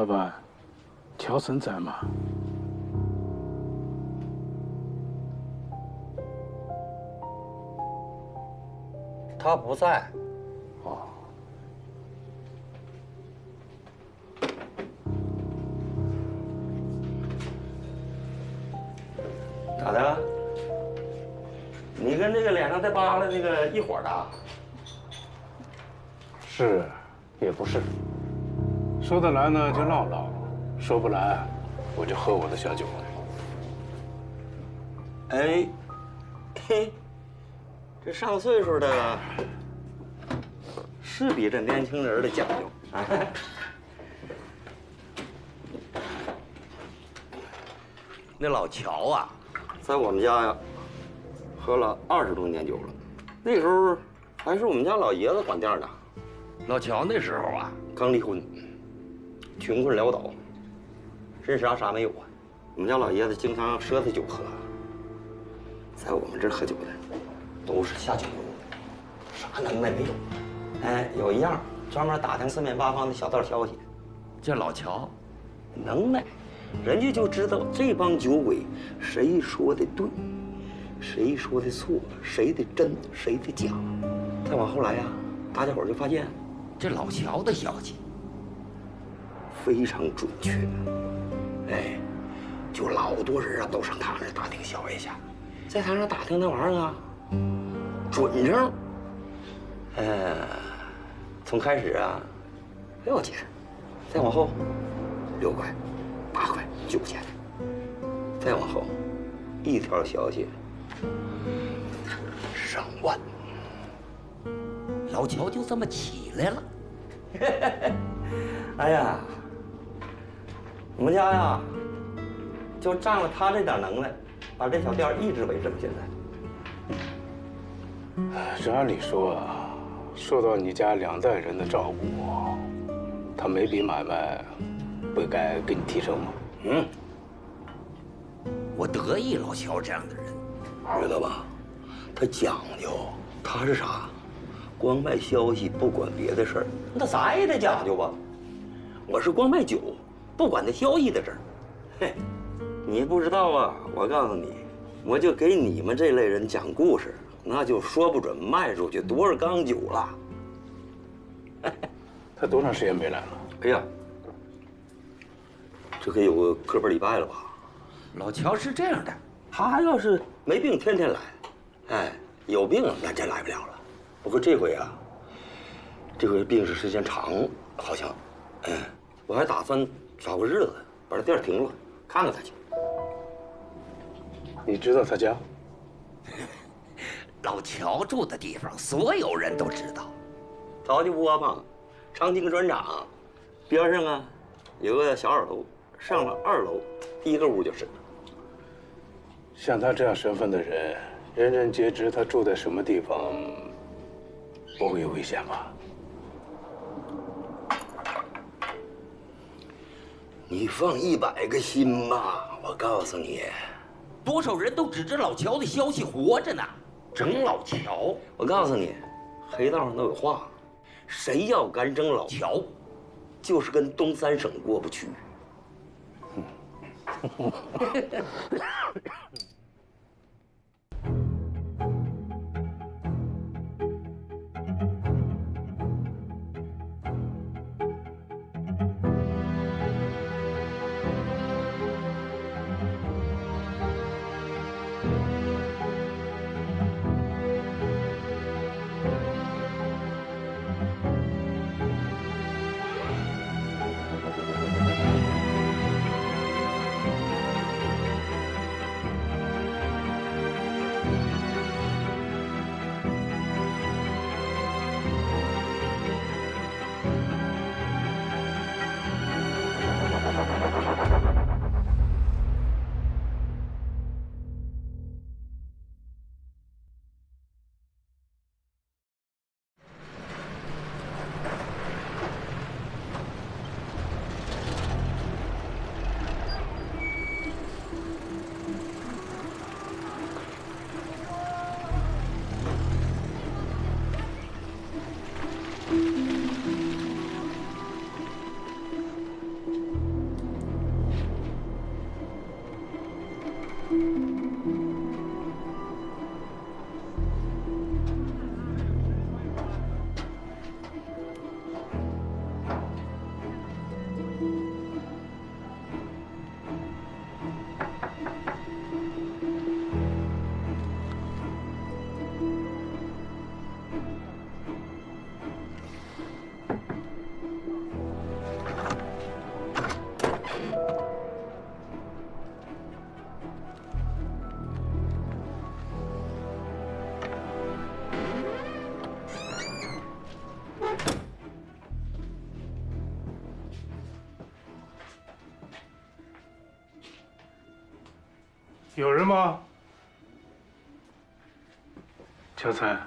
老板，乔森在吗？他不在。哦。咋的？你跟这个脸上带疤的那个一伙的？是，也不是。说得来呢就唠唠，说不来我就喝我的小酒。哎，嘿，这上岁数的是比这年轻人的讲究啊。那老乔啊，在我们家呀，喝了20多年酒了。那时候还是我们家老爷子管店呢。老乔那时候啊，刚离婚，穷困潦倒，身上啥没有啊。我们家老爷子经常赊他酒喝，在我们这儿喝酒的都是下酒楼的，啥能耐没有。哎，有一样专门打听四面八方的小道消息，这老乔能耐。人家就知道这帮酒鬼谁说的对，谁说的错，谁的真，谁的假。再往后来呀，大家伙就发现，这老乔的消息非常准确。哎，就老多人啊都上他那儿打听消息去，在他那儿打听那玩意儿啊，准成，从开始啊6钱，再往后6块。8块、9块钱，再往后，一条消息上万，老乔就这么起来了。哎呀，我们家呀，就仗了他这点能耐，把这小店一直维持到现在。这按理说啊，受到你家2代人的照顾，他每笔买卖不该给你提成吗？嗯，我得意老乔这样的人，知道吧？他讲究，他是啥？光卖消息，不管别的事儿，那啥也得讲究吧？我是光卖酒，不管那消息的事儿。嘿，你不知道啊！我告诉你，我就给你们这类人讲故事，那就说不准卖出去多少缸酒了。他多长时间没来了？哎呀！这可有个把礼拜了吧？老乔是这样的，他要是没病，天天来；哎，有病那真来不了了。不过这回啊，这回病是时间长，好像，我还打算找个日子把这店停了，看看他去。你知道他家？老乔住的地方，所有人都知道。陶家窝嘛，长青砖厂边上啊，有个小2楼。上了2楼，第1个屋就是。像他这样身份的人，人人皆知他住在什么地方，不会有危险吧？你放100个心吧，我告诉你，多少人都指着老乔的消息活着呢，整老乔。我告诉你，黑道上都有话，谁要敢整老乔，就是跟东3省过不去。有人吗？乔森，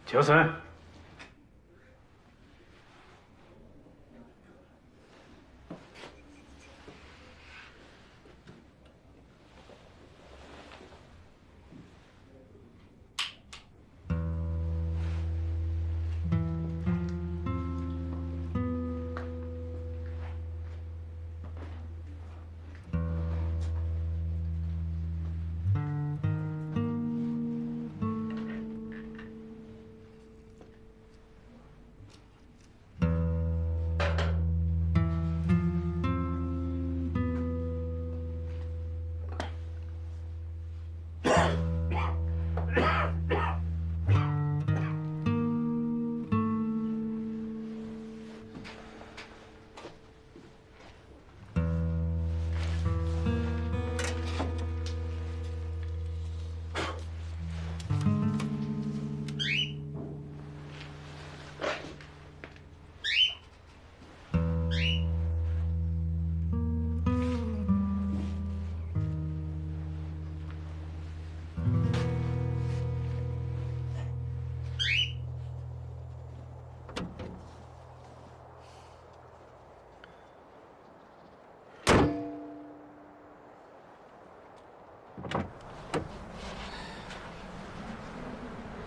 乔森。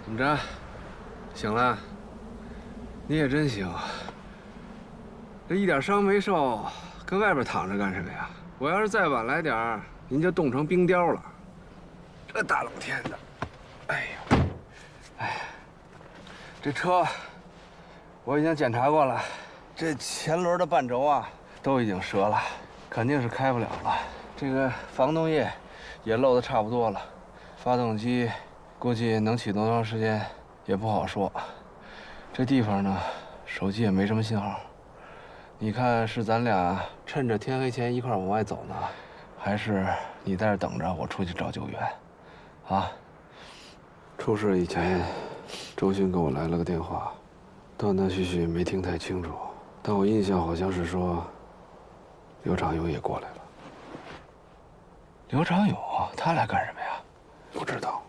怎么着？醒了？你也真行，这一点伤没受，跟外边躺着干什么呀？我要是再晚来点儿，您就冻成冰雕了。这大冷天的，哎呦，哎，这车我已经检查过了，这前轮的半轴啊都已经折了，肯定是开不了了。这个防冻液也漏得差不多了，发动机。估计能启动多长时间也不好说。这地方呢，手机也没什么信号。你看是咱俩趁着天黑前一块往外走呢，还是你在这等着我出去找救援？啊？出事以前，周迅给我来了个电话，断断续续没听太清楚，但我印象好像是说刘长勇也过来了。刘长勇他来干什么呀？不知道。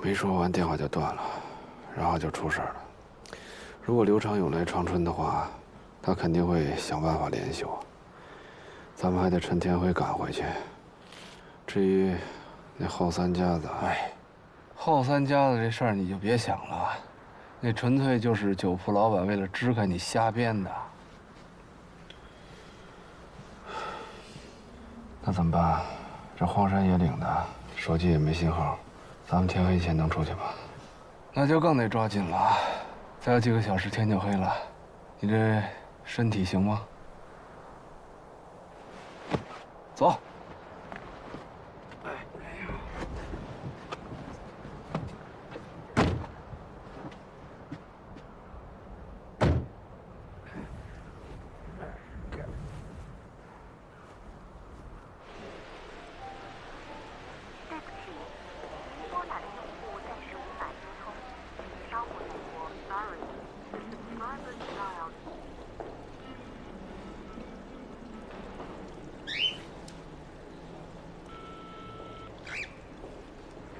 没说完，电话就断了，然后就出事了。如果刘长勇来长春的话，他肯定会想办法联系我。咱们还得趁天黑赶回去。至于那后三家子，哎，后三家子这事儿你就别想了，那纯粹就是酒铺老板为了支开你瞎编的。那怎么办？这荒山野岭的，手机也没信号。咱们天黑前能出去吗？那就更得抓紧了，再有几个小时天就黑了。你这身体行吗？走。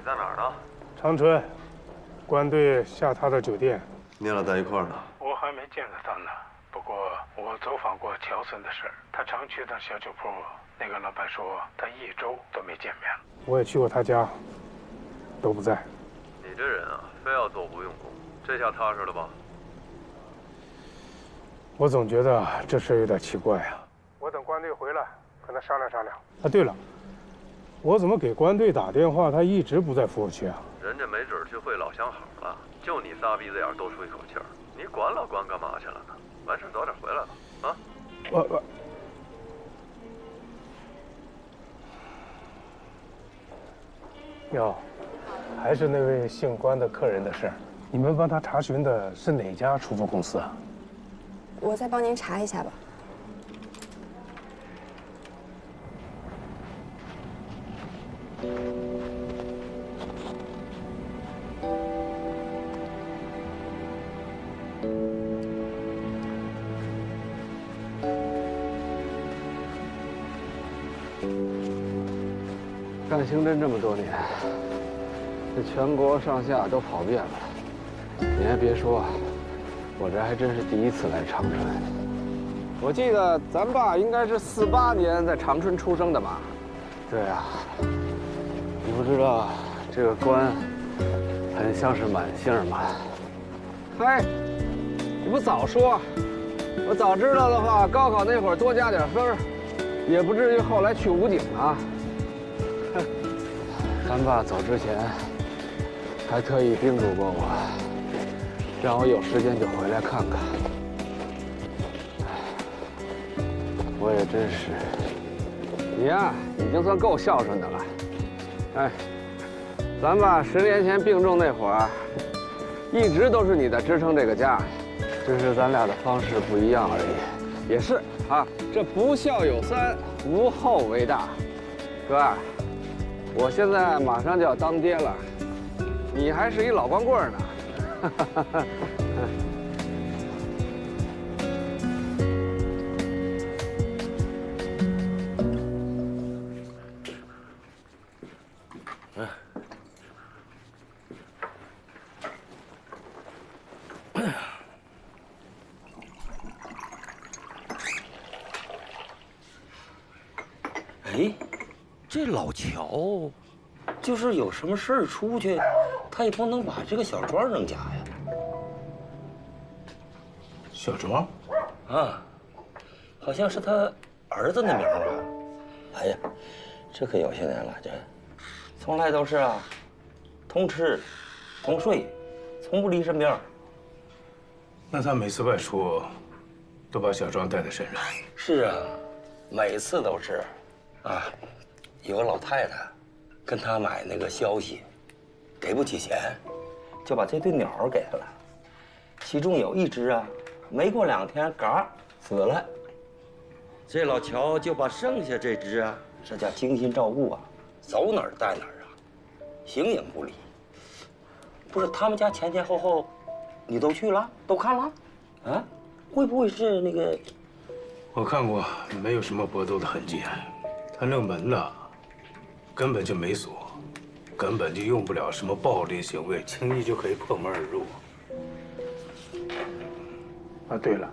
在哪儿呢？长春，官队下榻的酒店。你俩在一块儿呢？我还没见到他呢，不过我走访过乔森的事儿，他常去趟小酒铺。那个老板说他一周都没见面了。我也去过他家，都不在。你这人啊，非要做无用功，这下踏实了吧？我总觉得这事有点奇怪啊。我等官队回来，跟他商量商量。啊，对了。我怎么给官队打电话，他一直不在服务区啊？人家没准去会老相好了，就你仨鼻子眼多出一口气儿，你管老关干嘛去了呢？完事早点回来吧，啊！我哟，还是那位姓关的客人的事儿，你们帮他查询的是哪家出租公司啊？我再帮您查一下吧。干刑侦这么多年，这全国上下都跑遍了。你还别说，我这还真是第一次来长春。我记得咱爸应该是48年在长春出生的嘛。对啊，你不知道这个官很像是满姓吗？嗨，你不早说，我早知道的话，高考那会儿多加点分，也不至于后来去武警啊。哼，咱爸走之前还特意叮嘱过我，让我有时间就回来看看。我也真是，你呀，已经算够孝顺的了。哎，咱爸10年前病重那会儿，一直都是你在支撑这个家，只是咱俩的方式不一样而已。也是啊，这不孝有三，无后为大。哥，我现在马上就要当爹了，你还是一老光棍呢。哎，这老乔，就是有什么事儿出去，他也不能把这个小庄扔家呀。小庄？啊，好像是他儿子的名儿吧？哎呀，这可有些年了，这从来都是啊，同吃，同睡，从不离身边。那他每次外出，都把小庄带在身上？是啊，每次都是。啊，有个老太太跟他买那个消息，给不起钱，就把这对鸟给他了。其中有一只啊，没过2天，嘎死了。这老乔就把剩下这只啊，这叫精心照顾啊，走哪儿带哪儿啊，形影不离。不是他们家前前后后，你都去了，都看了，啊？会不会是那个？我看过，没有什么搏斗的痕迹。他那门呢，根本就没锁，根本就用不了什么暴力行为，轻易就可以破门而入。啊，对了，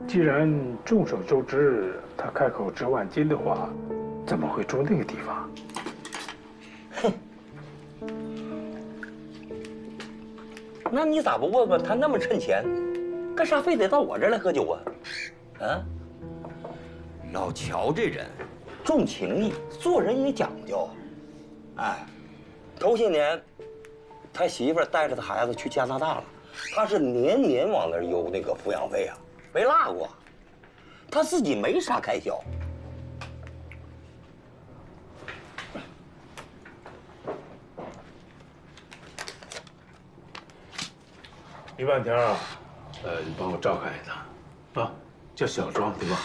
既然众所周知他开口值万金的话，怎么会住那个地方？哼，那你咋不问问他那么趁钱，干啥非得到我这儿来喝酒啊？啊？老乔这人重情义，做人也讲究。哎，头些年，他媳妇儿带着他孩子去加拿大了，他是年年往那儿邮那个抚养费啊，没落过。他自己没啥开销。李半天啊，你帮我照看一他，啊，叫小庄对吧？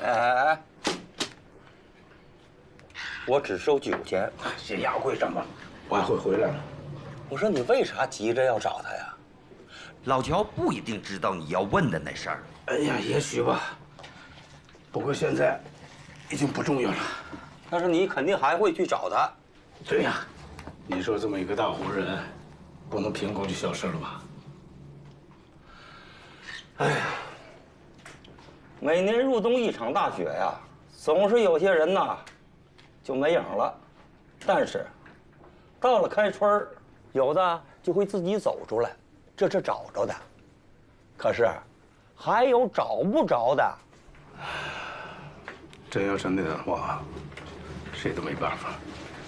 哎，我只收酒钱，先押会上吧，我还会回来的。我说你为啥急着要找他呀？老乔不一定知道你要问的那事儿。哎呀，也许吧。不过现在已经不重要了。但是你肯定还会去找他。对呀，你说这么一个大活人，不能凭空就消失了吧？哎呀。每年入冬一场大雪呀，总是有些人呐就没影了。但是到了开春，有的就会自己走出来，这是找着的。可是还有找不着的。真要是那样的话，谁都没办法。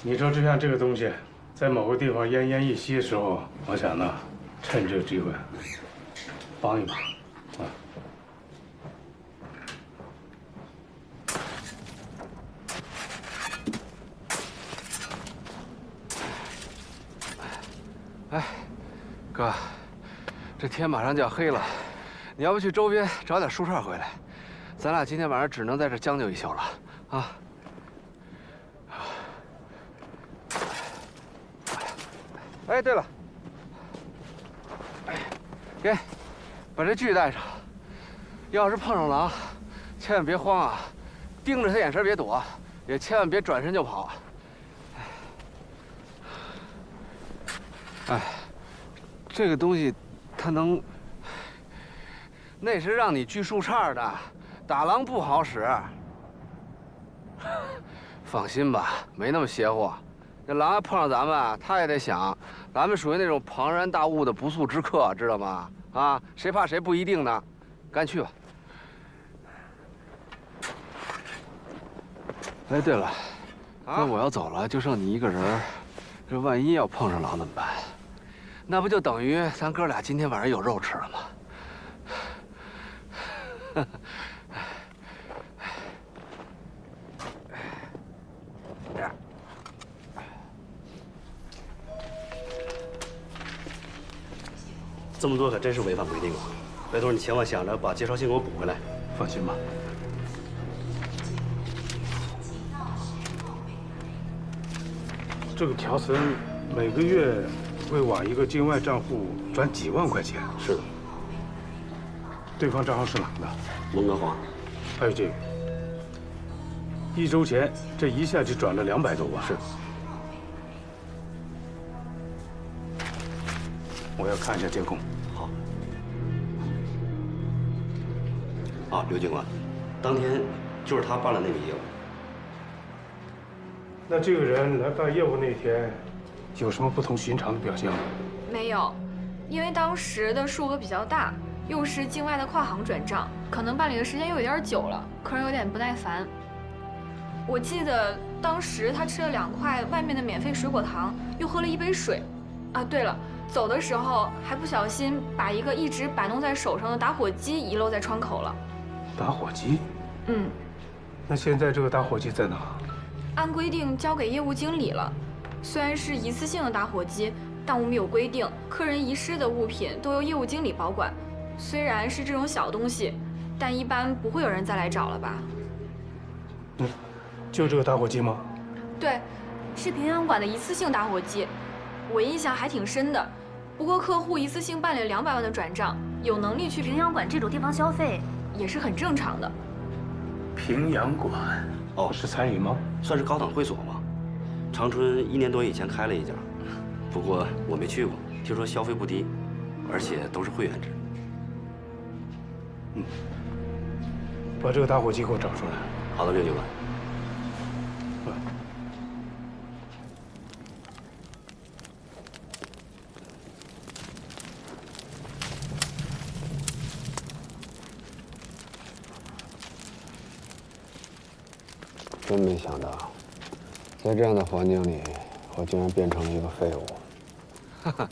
你说，就像这个东西，在某个地方奄奄一息的时候，我想呢，趁这个机会帮一帮啊。哎，哥，这天马上就要黑了，你要不去周边找点树杈回来？咱俩今天晚上只能在这将就一宿了，啊！哎，对了，给，把这锯带上。要是碰上狼，千万别慌啊，盯着他眼神别躲，也千万别转身就跑。哎，这个东西，它能，那是让你锯树杈的，打狼不好使。放心吧，没那么邪乎。那狼要碰上咱们啊，他也得想，咱们属于那种庞然大物的不速之客，知道吗？啊，谁怕谁不一定呢。赶紧去吧。哎，对了，那我要走了，就剩你一个人，这万一要碰上狼怎么办？那不就等于咱哥俩今天晚上有肉吃了吗？这么做可真是违反规定了，拜托你千万想着把介绍信给我补回来。放心吧。这个乔森每个月会往一个境外账户转几万块钱。是的。对方账号是哪的？龙哥华。还有这个，1周前这一下就转了200多万。是。我要看一下监控。好。啊，刘警官，当天就是他办了那个业务。那这个人来办业务那天，有什么不同寻常的表现吗？没有，因为当时的数额比较大，又是境外的跨行转账，可能办理的时间又有点久了，客人有点不耐烦。我记得当时他吃了2块外面的免费水果糖，又喝了1杯水。啊，对了，走的时候还不小心把一个一直摆弄在手上的打火机遗漏在窗口了。打火机？嗯。那现在这个打火机在哪？按规定交给业务经理了。虽然是一次性的打火机，但我们有规定，客人遗失的物品都由业务经理保管。虽然是这种小东西，但一般不会有人再来找了吧？嗯，就这个打火机吗？对，是平阳馆的一次性打火机，我印象还挺深的。不过客户一次性办理200万的转账，有能力去平阳馆这种地方消费，也是很正常的。平阳馆。哦，是餐饮吗？算是高档会所吗？长春1年多以前开了一家，不过我没去过，听说消费不低，而且都是会员制。嗯，把这个打火机给我找出来。好的，刘警官。真没想到，在这样的环境里，我竟然变成了一个废物。哈哈，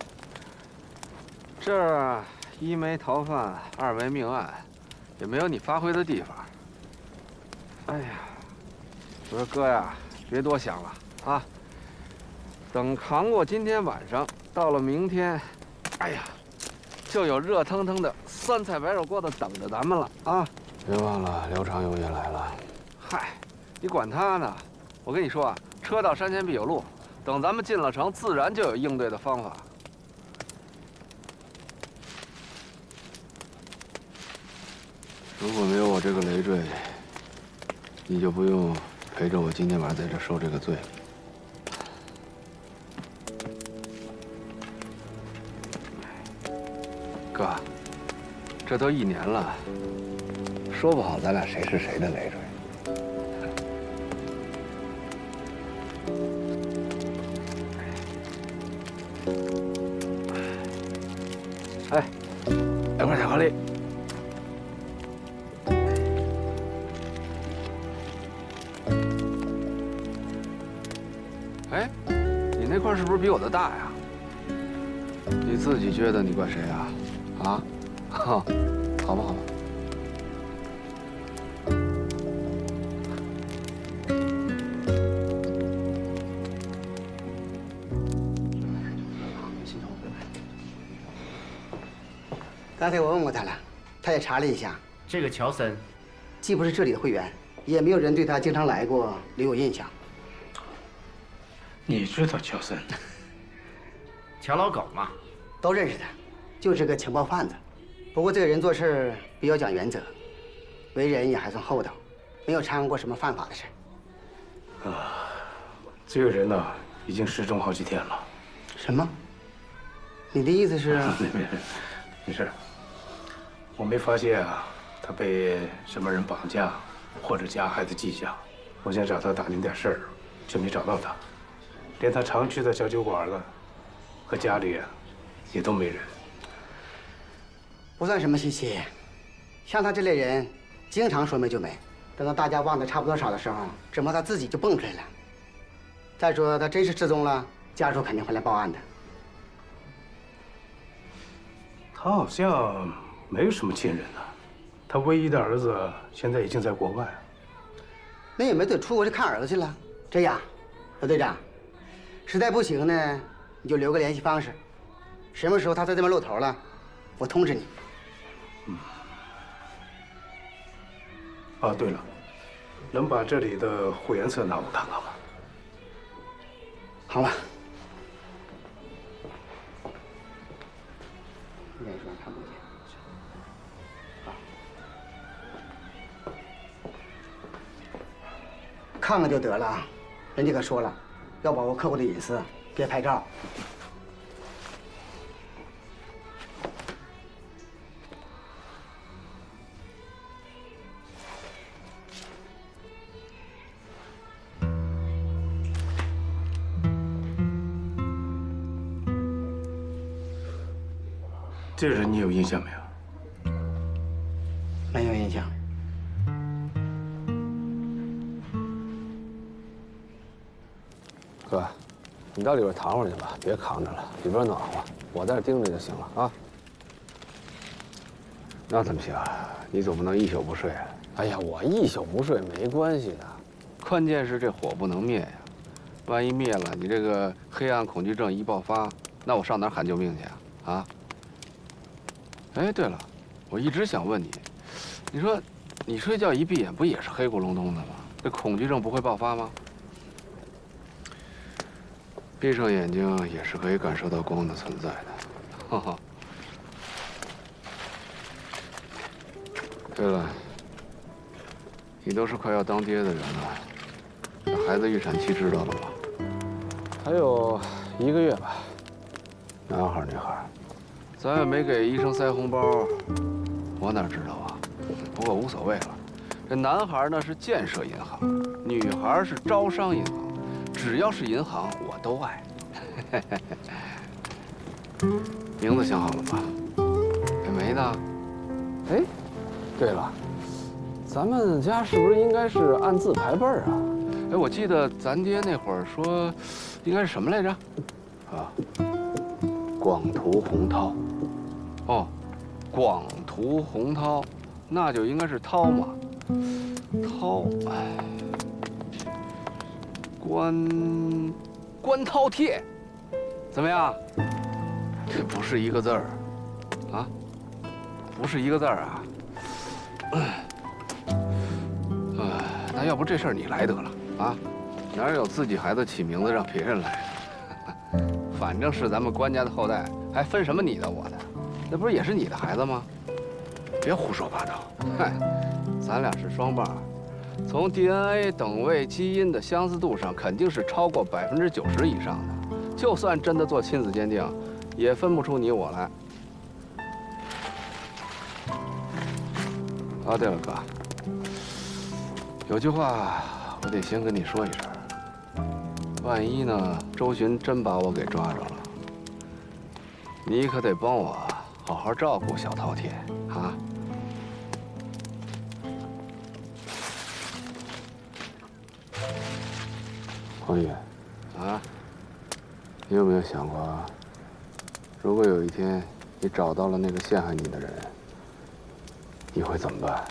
这儿1没逃犯，2没命案，也没有你发挥的地方。哎呀，我说哥呀，别多想了啊！等扛过今天晚上，到了明天，哎呀，就有热腾腾的酸菜白肉锅子等着咱们了啊！别忘了刘长勇也来了。嗨。你管他呢！我跟你说啊，车到山前必有路，等咱们进了城，自然就有应对的方法。如果没有我这个累赘，你就不用陪着我今天晚上在这受这个罪。哥，这都1年了，说不好咱俩谁是谁的累赘。哎，2块巧克力。哎，你那块是不是比我的大呀？你自己觉得你怪谁啊？啊？好吧，好吧。刚才我问过他了，他也查了一下，这个乔森，既不是这里的会员，也没有人对他经常来过留有印象。你知道乔森？乔老狗嘛，都认识他，就是个情报贩子。不过这个人做事比较讲原则，为人也还算厚道，没有掺和过什么犯法的事。这个人呢，已经失踪好几天了。什么？你的意思是？没事，我没发现啊，他被什么人绑架或者加害的迹象。我想找他打听点事儿，却没找到他，连他常去的小酒馆子和家里也都没人。不算什么稀奇，像他这类人，经常说没就没，等到大家忘得差不多少的时候，只怕他自己就蹦出来了。再说他真是失踪了，家属肯定会来报案的。他好像没有什么亲人呢，他唯一的儿子现在已经在国外。那也没得出国去看儿子去了。这样，罗队长，实在不行呢，你就留个联系方式，什么时候他在这边露头了，我通知你。啊，对了，能把这里的会员册拿我看看吗？好了。应该说看不见。看看就得了，人家可说了，要保护客户的隐私，别拍照。这人你有印象没有？没有印象。哥，你到里边躺会儿去吧，别扛着了，里边暖和，我在这盯着就行了啊。那怎么行？你总不能一宿不睡啊？哎呀，我一宿不睡没关系的，关键是这火不能灭呀。万一灭了，你这个黑暗恐惧症一爆发，那我上哪儿喊救命去啊？啊？哎，对了，我一直想问你，你说你睡觉一闭眼不也是黑咕隆咚的吗？这恐惧症不会爆发吗？闭上眼睛也是可以感受到光的存在的，哈哈。对了，你都是快要当爹的人了，那孩子预产期知道了吗？还有1个月吧。男孩女孩，咱也没给医生塞红包，我哪知道啊？不过无所谓了，这男孩呢是建设银行，女孩是招商银行。只要是银行，我都爱。名字想好了吗？还没呢。哎，对了，咱们家是不是应该是按字排辈儿啊？哎，我记得咱爹那会儿说，应该是什么来着？啊，广图洪涛。哦，广图洪涛，那就应该是涛嘛。涛，哎。关饕餮，怎么样？这不是一个字儿，啊，不是一个字儿啊。那要不这事儿你来得了啊？哪有自己孩子起名字让别人来的？反正是咱们关家的后代，还分什么你的我的？那不是也是你的孩子吗？别胡说八道！嗨，咱俩是双伴儿。从 DNA 等位基因的相似度上，肯定是超过90%以上的。就算真的做亲子鉴定，也分不出你我来。啊，对了，哥，有句话我得先跟你说一声。万一呢，周巡真把我给抓着了，你可得帮我好好照顾小饕餮啊。黄宇，啊，你有没有想过，如果有一天你找到了那个陷害你的人，你会怎么办？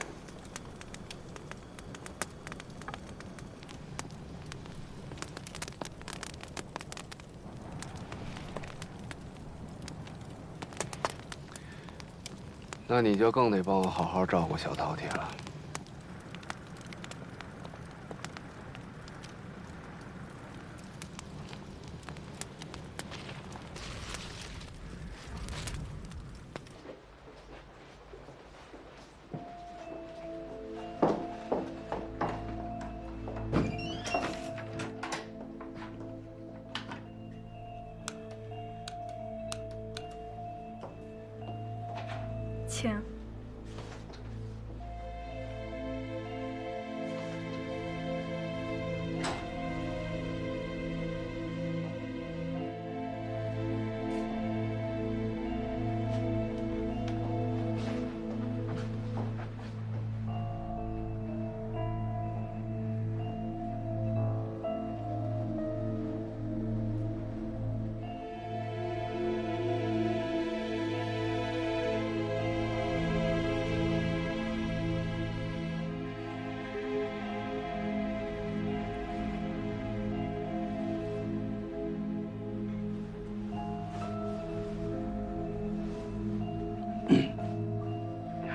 那你就更得帮我好好照顾小饕餮了。请。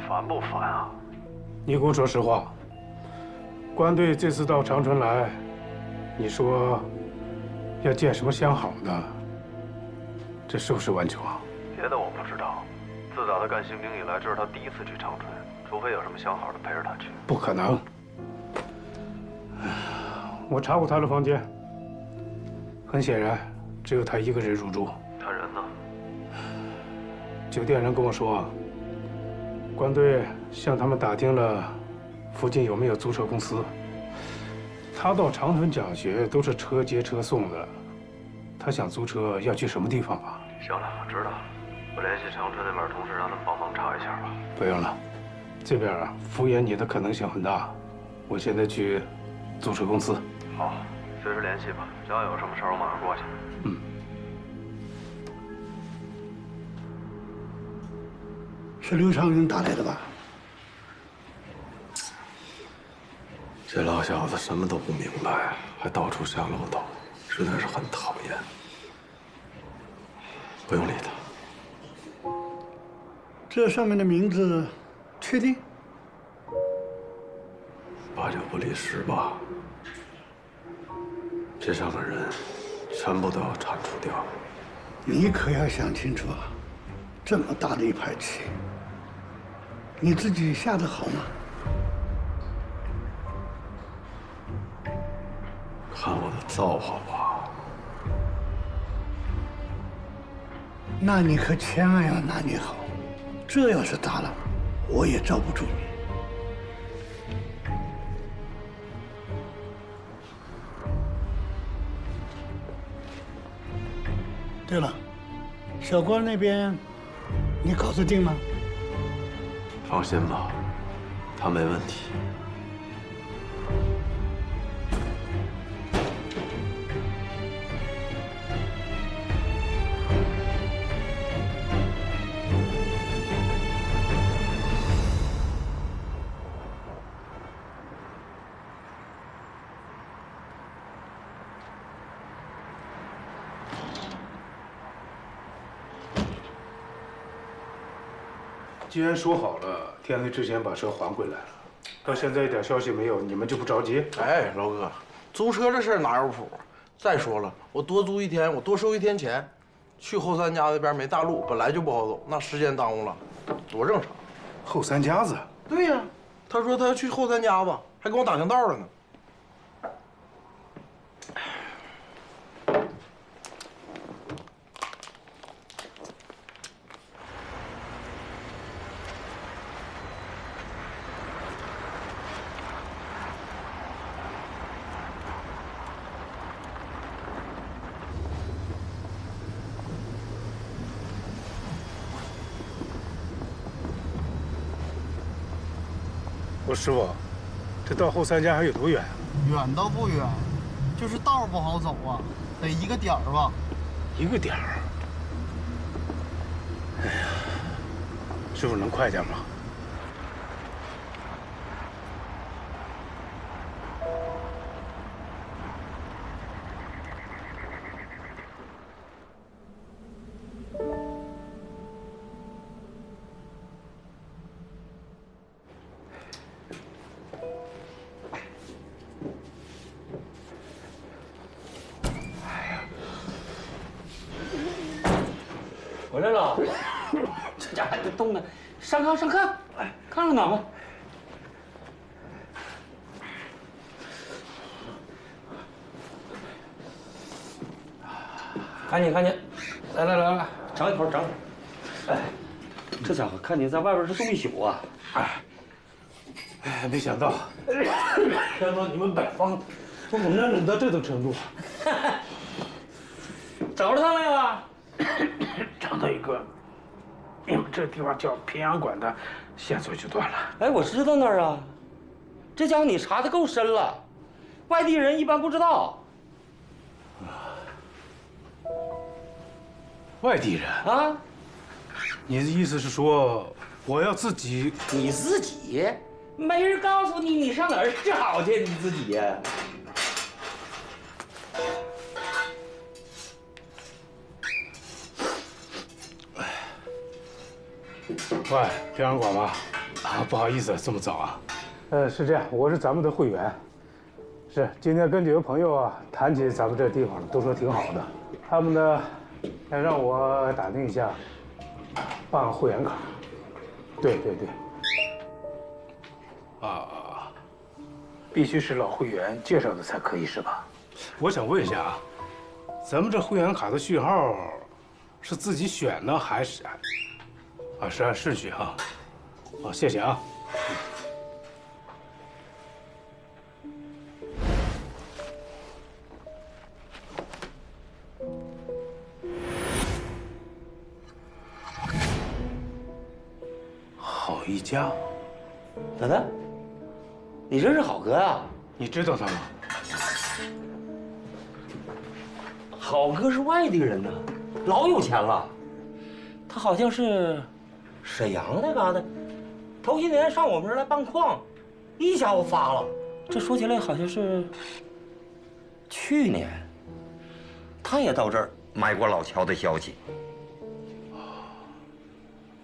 烦不烦啊？你给我说实话，关队这次到长春来，你说要见什么相好的？这是不是完球啊？别的我不知道，自打他干新兵以来，这是他第一次去长春，除非有什么相好的陪着他去。不可能！我查过他的房间，很显然只有他一个人入住。他人呢？酒店人跟我说，关队向他们打听了附近有没有租车公司。他到长春讲学都是车接车送的，他想租车要去什么地方吧？行了，我知道，我联系长春那边同事，让他们帮忙查一下吧。不用了，这边啊敷衍你的可能性很大。我现在去租车公司。好，随时联系吧，只要有什么事儿，我马上过去。嗯。是刘长云打来的吧？这老小子什么都不明白，还到处瞎唠叨，实在是很讨厌。不用理他。这上面的名字，确定8九不离10吧。这上的人，全部都要铲除掉。你可要想清楚啊！这么大的一盘棋，你自己下得好吗？看我的造化吧！那你可千万要拿捏好，这要是砸了，我也罩不住你。对了，小关那边，你搞得定吗？放心吧，他没问题。既然说好了，天黑之前把车还回来了，到现在一点消息没有，你们就不着急？哎，老哥，租车这事儿哪有谱？再说了，我多租1天，我多收1天钱。去后三家那边没大路，本来就不好走，那时间耽误了，多正常。后三家子？对呀，他说他要去后三家子，还跟我打听道了呢。我师傅，这到后三家还有多远？远倒不远，就是道不好走啊，得1个点儿吧。1个点儿？哎呀，师傅能快点吗？回来了，这家伙冻的，上炕上炕，哎，炕上暖和。赶紧赶紧，来，尝一口，尝一口。哎，这家伙看你在外边是冻一宿啊！哎，没想到，看到你们北方把我们这冷到这种程度。找着他没有啊？找到一个，你们这地方叫平阳馆的线索就断了。哎，我知道那儿啊。这家伙你查的够深了，外地人一般不知道。外地人啊？你的意思是说，我要自己？你自己？没人告诉你，你上哪儿找去？你自己呀？喂，平阳馆吗？啊，不好意思，这么早啊。是这样，我是咱们的会员。是今天跟几个朋友啊谈起咱们这地方，都说挺好的。他们呢，还让我打听一下，办个会员卡。对。啊，必须是老会员介绍的才可以是吧？我想问一下啊，咱们这会员卡的序号是自己选呢，还是？啊，是按顺序啊。好，谢谢啊。好一家，等等，你认识好哥啊？你知道他吗？好哥是外地人呢，老有钱了。他好像是沈阳那嘎达，头些年上我们这儿来办矿，一下午发了。这说起来好像是去年，他也到这儿买过老乔的消息。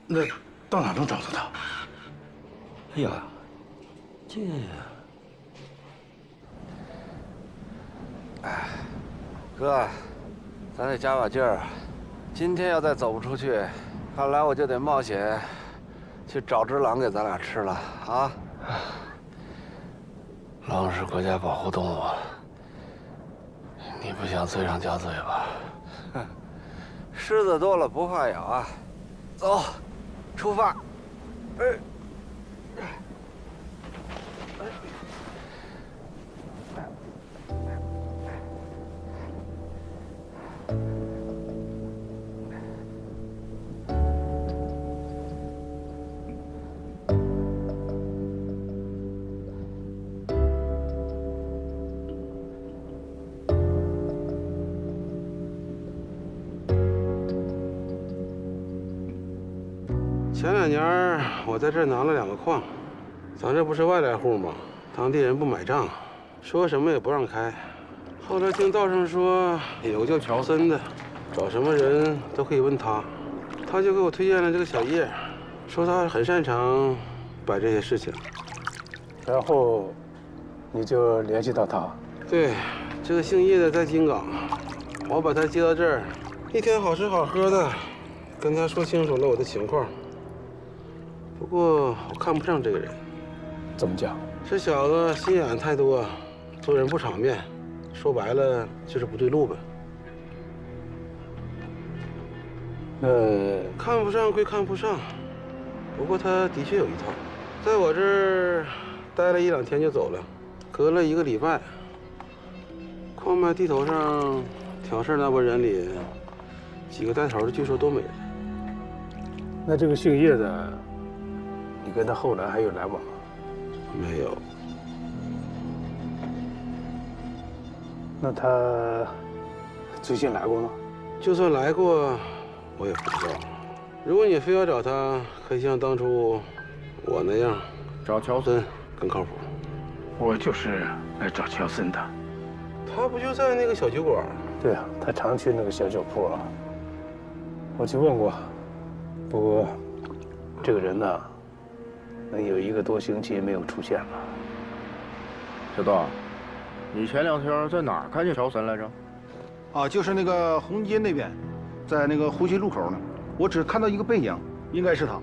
那到哪能找到他？哎呀，这……哎，哥，咱得加把劲儿。今天要再走不出去，看来我就得冒险去找只狼给咱俩吃了啊！狼是国家保护动物，你不想罪上加罪吧？狮子多了不怕咬啊！走，出发！前2年我在这儿拿了2个矿，咱这不是外来户吗？当地人不买账，说什么也不让开。后来听道上说有个叫乔森的，找什么人都可以问他，他就给我推荐了这个小叶，说他很擅长摆这些事情。然后你就联系到他？对，这个姓叶的在金港，我把他接到这儿，一天好吃好喝的，跟他说清楚了我的情况。不过我看不上这个人。怎么讲？这小子心眼太多，做人不场面，说白了就是不对路呗。看不上归看不上，不过他的确有一套，在我这儿待了1、2天就走了，隔了1个礼拜，矿脉地头上挑事那拨人里，几个带头的据说都没人。那这个姓叶的，你跟他后来还有来往吗？没有。那他最近来过吗？就算来过，我也不知道。如果你非要找他，可以像当初我那样找乔森，更靠谱。我就是来找乔森的。他不就在那个小酒馆？对啊，他常去那个小酒铺啊。我去问过，不过这个人呢，能有1个多星期没有出现了。小道，你前2天在哪儿看见乔森来着？啊，就是那个红街那边，在那个湖西路口呢。我只看到一个背影，应该是他。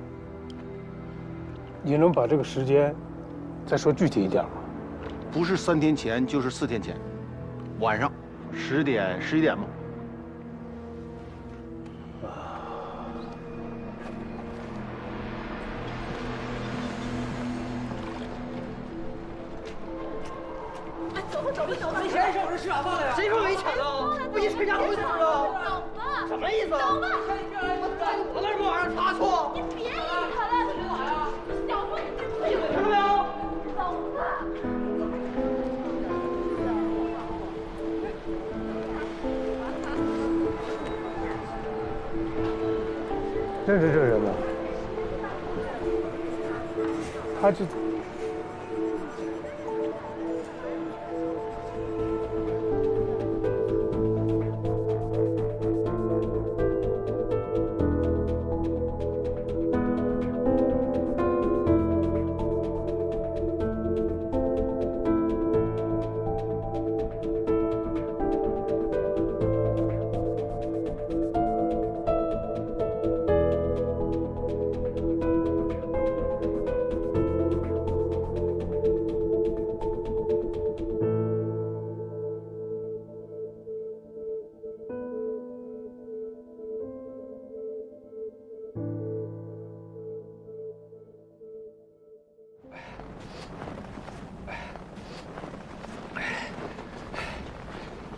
你能把这个时间再说具体一点吗？不是3天前，就是4天前，晚上10点、11点吗？没钱是我这市场放的呀？谁说没钱了？不许谁家回头啊！走吧。什么意思？走吧。我那什么玩意儿查错？你别理他了。小凤，你听到没有？走吧。认识这人吗？他这。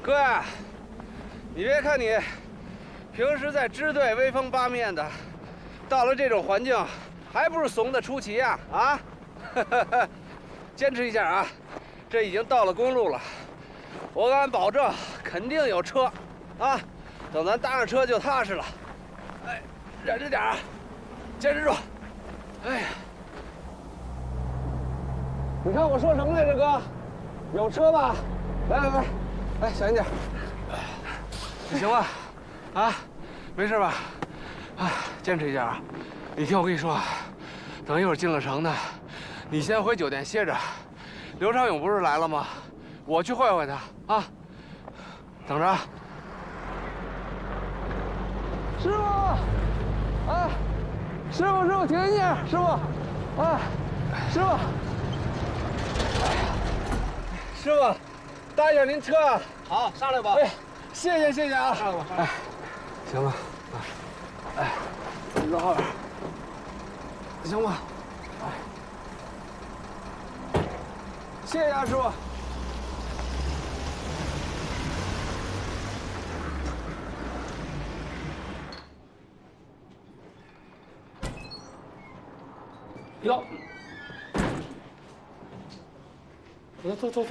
哥呀，你别看你平时在支队威风八面的，到了这种环境，还不是怂的出奇呀！啊，坚持一下啊！这已经到了公路了，我敢保证，肯定有车，啊！等咱搭上车就踏实了。哎，忍着点啊，坚持住！哎呀，你看我说什么来着，哥？有车吧？来来来。哎，小心点！你行吧？啊，没事吧？啊，坚持一下啊！你听我跟你说，等一会儿进了城呢，你先回酒店歇着。刘长勇不是来了吗？我去会会他啊。等着。师傅，啊，师傅，停一下，师傅，啊，师傅，师傅。搭一下您车啊！好，上来吧。哎，谢谢啊！上来吧。哎，行了，啊，哎，你坐后边，行吗？哎，谢谢啊，师傅。哟，走。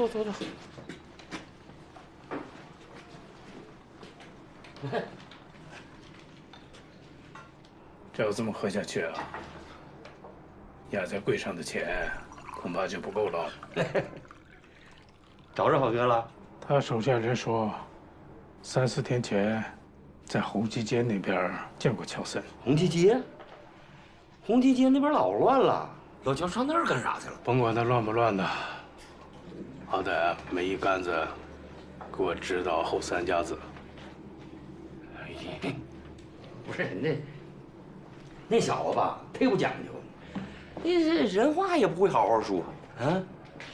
这要这么喝下去啊，压在柜上的钱恐怕就不够了。找着好哥了？他手下人说，3、4天前在红旗街那边见过乔森。红旗街？红旗街那边老乱了，老乔上那儿干啥去了？甭管他乱不乱的，好歹没一竿子给我支到后3家子。不是那小子吧，忒不讲究，那这人话也不会好好说啊。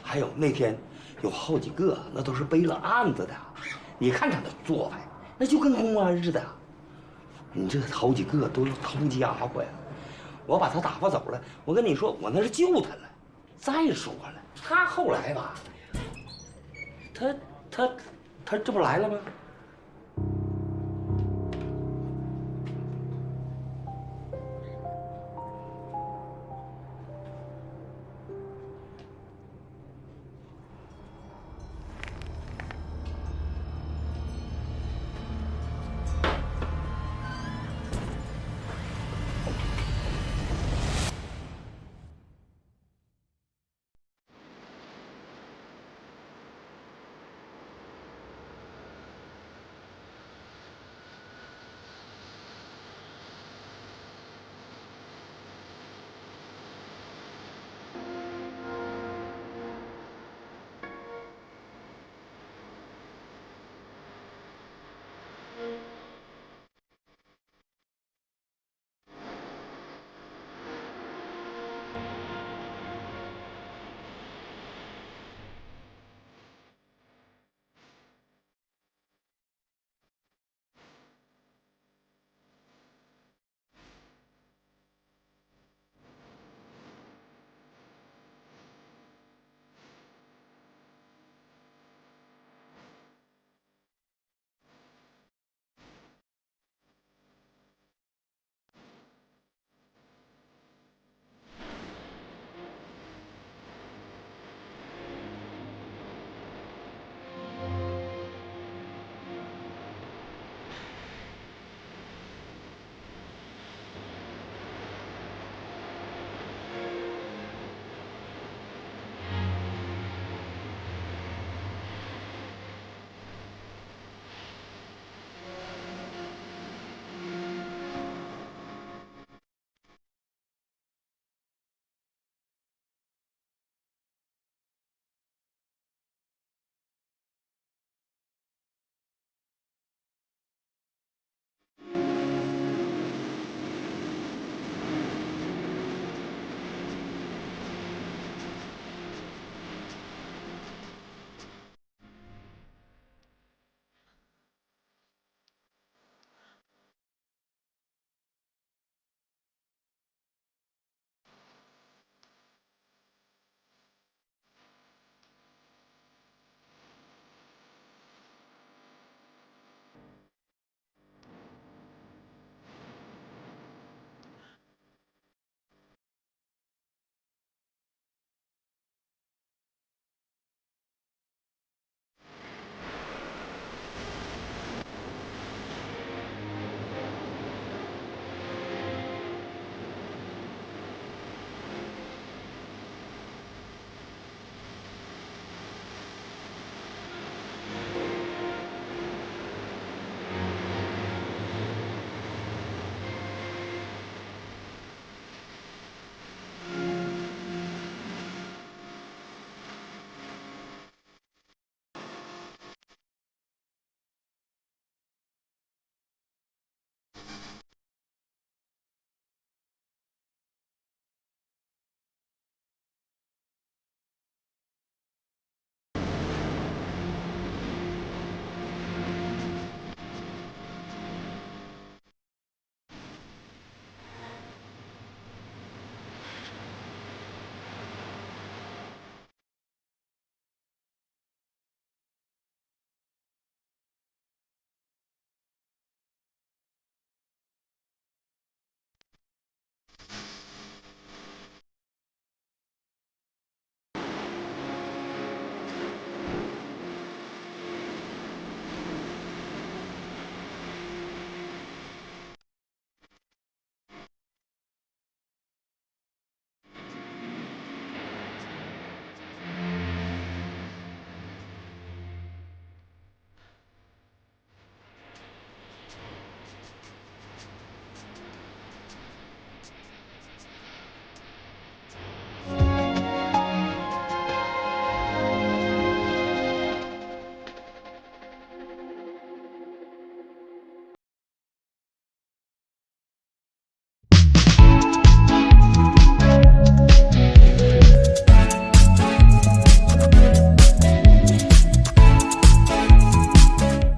还有那天有好几个，那都是背了案子的，你看他的做派，那就跟公安似的。你这好几个都是偷家伙呀！我把他打发走了，我跟你说，我那是救他了。再说了，他后来吧，他这不来了吗？